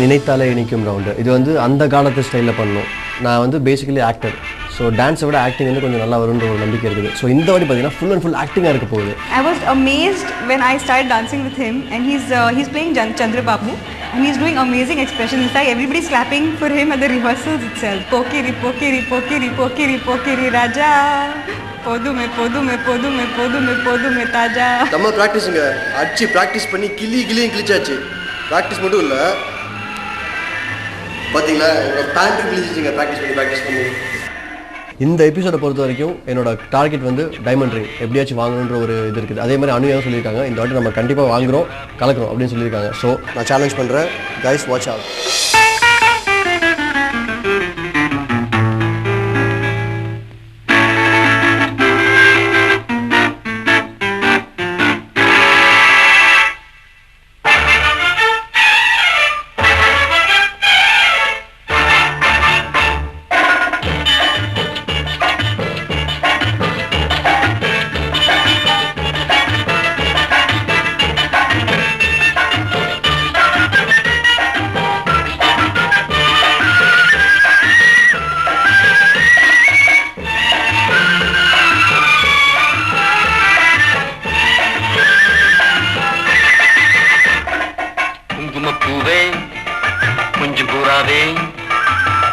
நினைத்தாலே இனிக்கும் ரவுண்டு. இது வந்து அந்த காலத்து ஸ்டைலில் பண்ணணும். நான் வந்து பேசிக்கலி ஆக்டர். ஸோ டான்ஸை விட ஆக்டிங் வந்து கொஞ்சம் நல்லா வரும்ன்ற ஒரு நம்பிக்கை இருக்குது. ஸோ இந்த வாட்டி பார்த்தீங்கன்னா ஃபுல் அண்ட் ஃபுல் ஆக்டிங்காக இருக்க போகுது. I was amazed when I started dancing with him, and he's playing Chandra Babu, and he's doing amazing expressions. In fact, everybody's clapping for him at the rehearsals itself. Pokiri, pokiri, pokiri, pokiri, pokiri, Raja. போதுமே போதுமே போதுமே போதுமே போதுமே தாஜா. நம்ம ப்ராக்டிஸுங்க அடிச்சு practice பண்ணி கிளியும் கிழிச்சாச்சு. ப்ராக்டிஸ் மட்டும் இல்லை, பார்த்தீங்களா பேண்ட் கிழிச்சிச்சுங்க ப்ராக்டிஸ் பண்ணி. இந்த எபிசோடை பொறுத்த வரைக்கும் என்னோட டார்கெட் வந்து டைமண்ட் ரிங் எப்படியாச்சும் வாங்கணுன்ற ஒரு இது இருக்குது. அதே மாதிரி அனுயாவும் சொல்லியிருக்காங்க, இந்த வாட்டி நம்ம கண்டிப்பாக வாங்குகிறோம் கலக்கிறோம் அப்படின்னு சொல்லியிருக்காங்க. ஸோ நான் சேலஞ்ச் பண்ணுறேன், கைஸ் வாட்ச் அவுட்.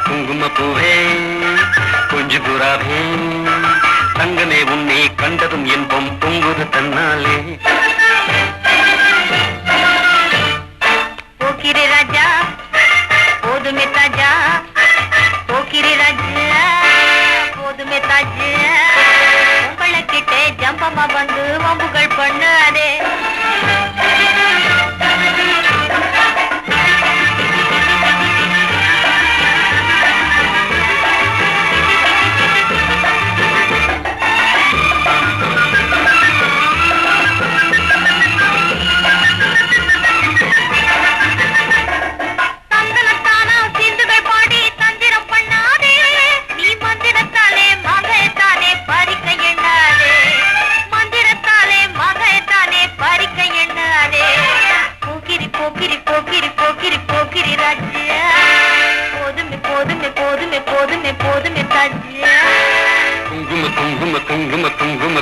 குங்குமப்பூவே கொஞ்சு புறாவே தங்கமே உன்னை கண்டதும் என்பம் பொங்குது தன்னாலே. போக்கிரி ராஜா போதுமே தாஜா, போக்கிரி ராஜா போதுமே தாஜா, உங்களை கிட்டே ஜம்பமா வந்து வம்புகள் பண்ணாதே.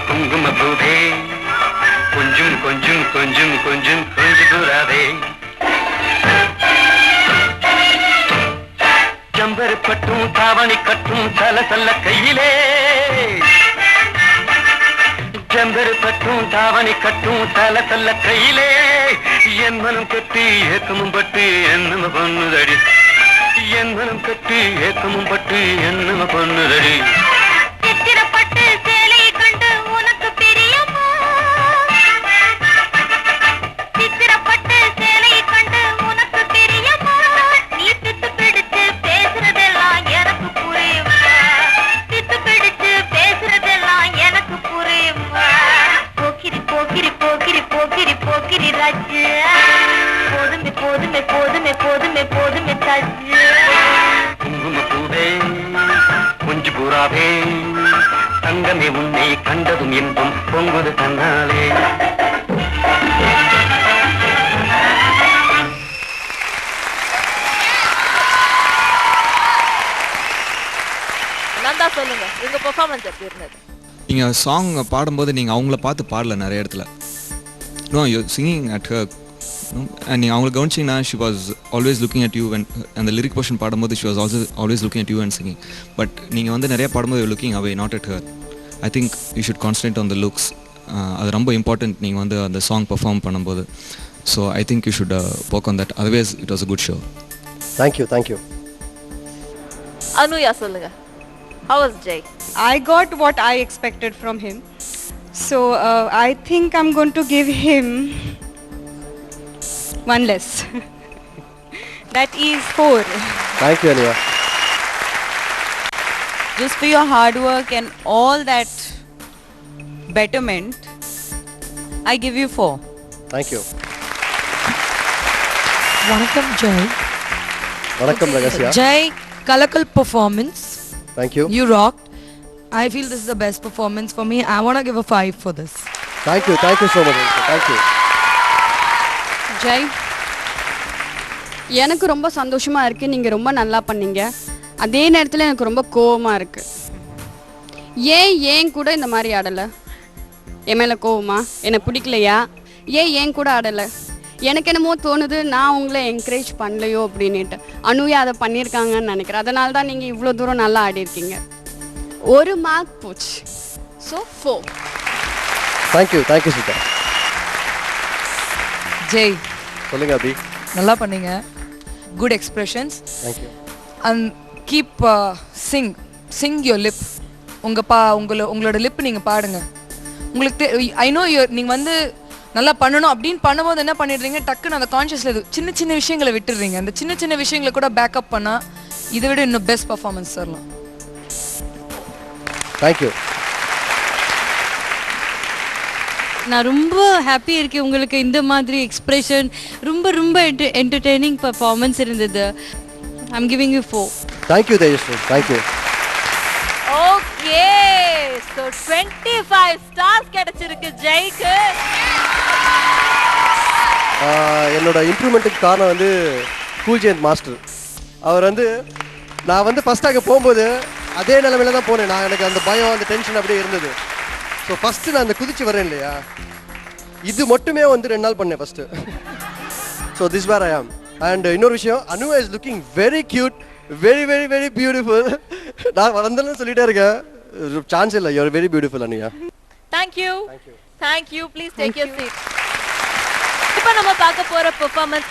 குங்குமப்பூவே கொஞ்சம் கொஞ்சம் கொஞ்சம் கொஞ்சம் கொஞ்சு புறாவே ஜம்பரு பட்டும் தாவணி கட்டும் சலசல்ல கையிலே, ஜம்பரு பட்டும் தாவணி கட்டும் சலசல்ல கையிலே, என் மனம் கட்டி ஏக்கமும் பட்டு என்னம பொண்ணுதடி, என் மனம் கட்டி ஏக்கமும் பட்டு என்னம பொண்ணுதடி. குங்குமப்பூவே கொஞ்சு புறாவே தங்கமே உன்னை கண்டதும் என்பும் பொங்குது தன்னாலே. நந்தா சொல்லுங்க, உங்க பெர்ஃபார்மன்ஸ் எப்படி இருந்தது? நீங்க சாங் பாடும்போது நீங்க அவங்கள பார்த்து பாடல நிறைய இடத்துல. No you singing at her. நீங்கள் அவங்களை கவனிச்சிங்கன்னா she was always looking at you and அந்த லிரிக் போர்ஷன் பாடும்போது she was always looking at you and singing. But நீங்கள் வந்து நிறைய பாடும்போது looking away not at her. I think you should concentrate on the looks. அது ரொம்ப important நீங்கள் வந்து அந்த சாங் பர்ஃபார்ம் பண்ணும்போது. So I think you should work on that. Otherwise it was a good show. Thank you. Anuya சொல்லுங்க, how was Jay? I got what I expected from him, so I think I'm going to give him one less. That is 4. Thank you, Anuya. Just for your hard work and all that betterment, I give you 4. Thank you. Vanakkam Jay. Vanakkam Ragasya. Jay, Kalakal performance. Thank you. You rocked. I feel this is the best performance for me. I want to give a 5 for this. Thank you so much. Thank you. Jay, எனக்கு ரொம்ப சந்தோஷமாக இருக்குது, நீங்கள் ரொம்ப நல்லா பண்ணீங்க. அதே நேரத்தில் எனக்கு ரொம்ப கோவமாக இருக்குது. ஏன் கூட இந்த மாதிரி ஆடலை? என் மேலே கோவமா? எனக்கு பிடிக்கலையா? ஏன் கூட ஆடலை? எனக்கு என்னமோ தோணுது நான் உங்களை என்கரேஜ் பண்ணலையோ அப்படின்ட்டு. அனுயா அதை பண்ணியிருக்காங்கன்னு நினைக்கிறேன். அதனால தான் நீங்கள் இவ்வளோ தூரம் நல்லா ஆடிருக்கீங்க. 1 மார்க் போச்சு. ஸோ 4. தேங்க்யூ சீதா. ஜெய், சொல்லுங்க அபி. நல்லா பண்ணீங்க. Good expressions. Thank you. And keep Singh your lip. உங்களோட லிப் நீங்கள் பாடுங்க. உங்களுக்கு ஐ நோ நீங்கள் வந்து நல்லா பண்ணணும் அப்படின்னு பண்ணும்போது என்ன பண்ணிடுறீங்க, டக்குன்னு அந்த கான்ஷியஸில் சின்ன விஷயங்களை விட்டுடுறீங்க. அந்த சின்ன விஷயங்களை கூட பேக்கப் பண்ணால் இதை விட இன்னும் பெஸ்ட் பர்ஃபார்மன்ஸ் தரலாம். தேங்க்யூ. நான் ரொம்ப ஹாப்பி இருக்கேன். உங்களுக்கு இந்த மாதிரி எக்ஸ்பிரஷன் ரொம்ப என்டர்டெய்னிங் பர்ஃபார்மன்ஸ் இருந்தது. I'm giving you 4. Thank you Tejasri. Thank you. Okay, so 25 stars கிடைச்சிருக்கு ஜெய்க்கு. என்னோட இம்ப்ரூவ்மெண்ட்டுக்கு காரணம் வந்து கூல் ஜெயந்த் மாஸ்டர். அவர் வந்து நான் வந்து ஃபஸ்ட் அங்கே போகும்போது அதே நிலைமையில தான் போனேன். எனக்கு அந்த பயம், அந்த டென்ஷன் அப்படியே இருந்தது. ஸோ ஃபஸ்ட்டு நான் அந்த குதிச்சு வரேன் இல்லையா, இது மட்டுமே வந்து 2 நாள் பண்ணேன் first. So this where I am. And இன்னொரு விஷயம், Anu is looking very cute, very beautiful. நான் வந்தேன்னு சொல்லிட்டே இருக்கேன், சான்ஸ் இல்லை. You're very beautiful Anuya. Thank you please take your seat. இப்போ நம்ம பார்க்க போகிற பெர்ஃபார்மன்ஸ்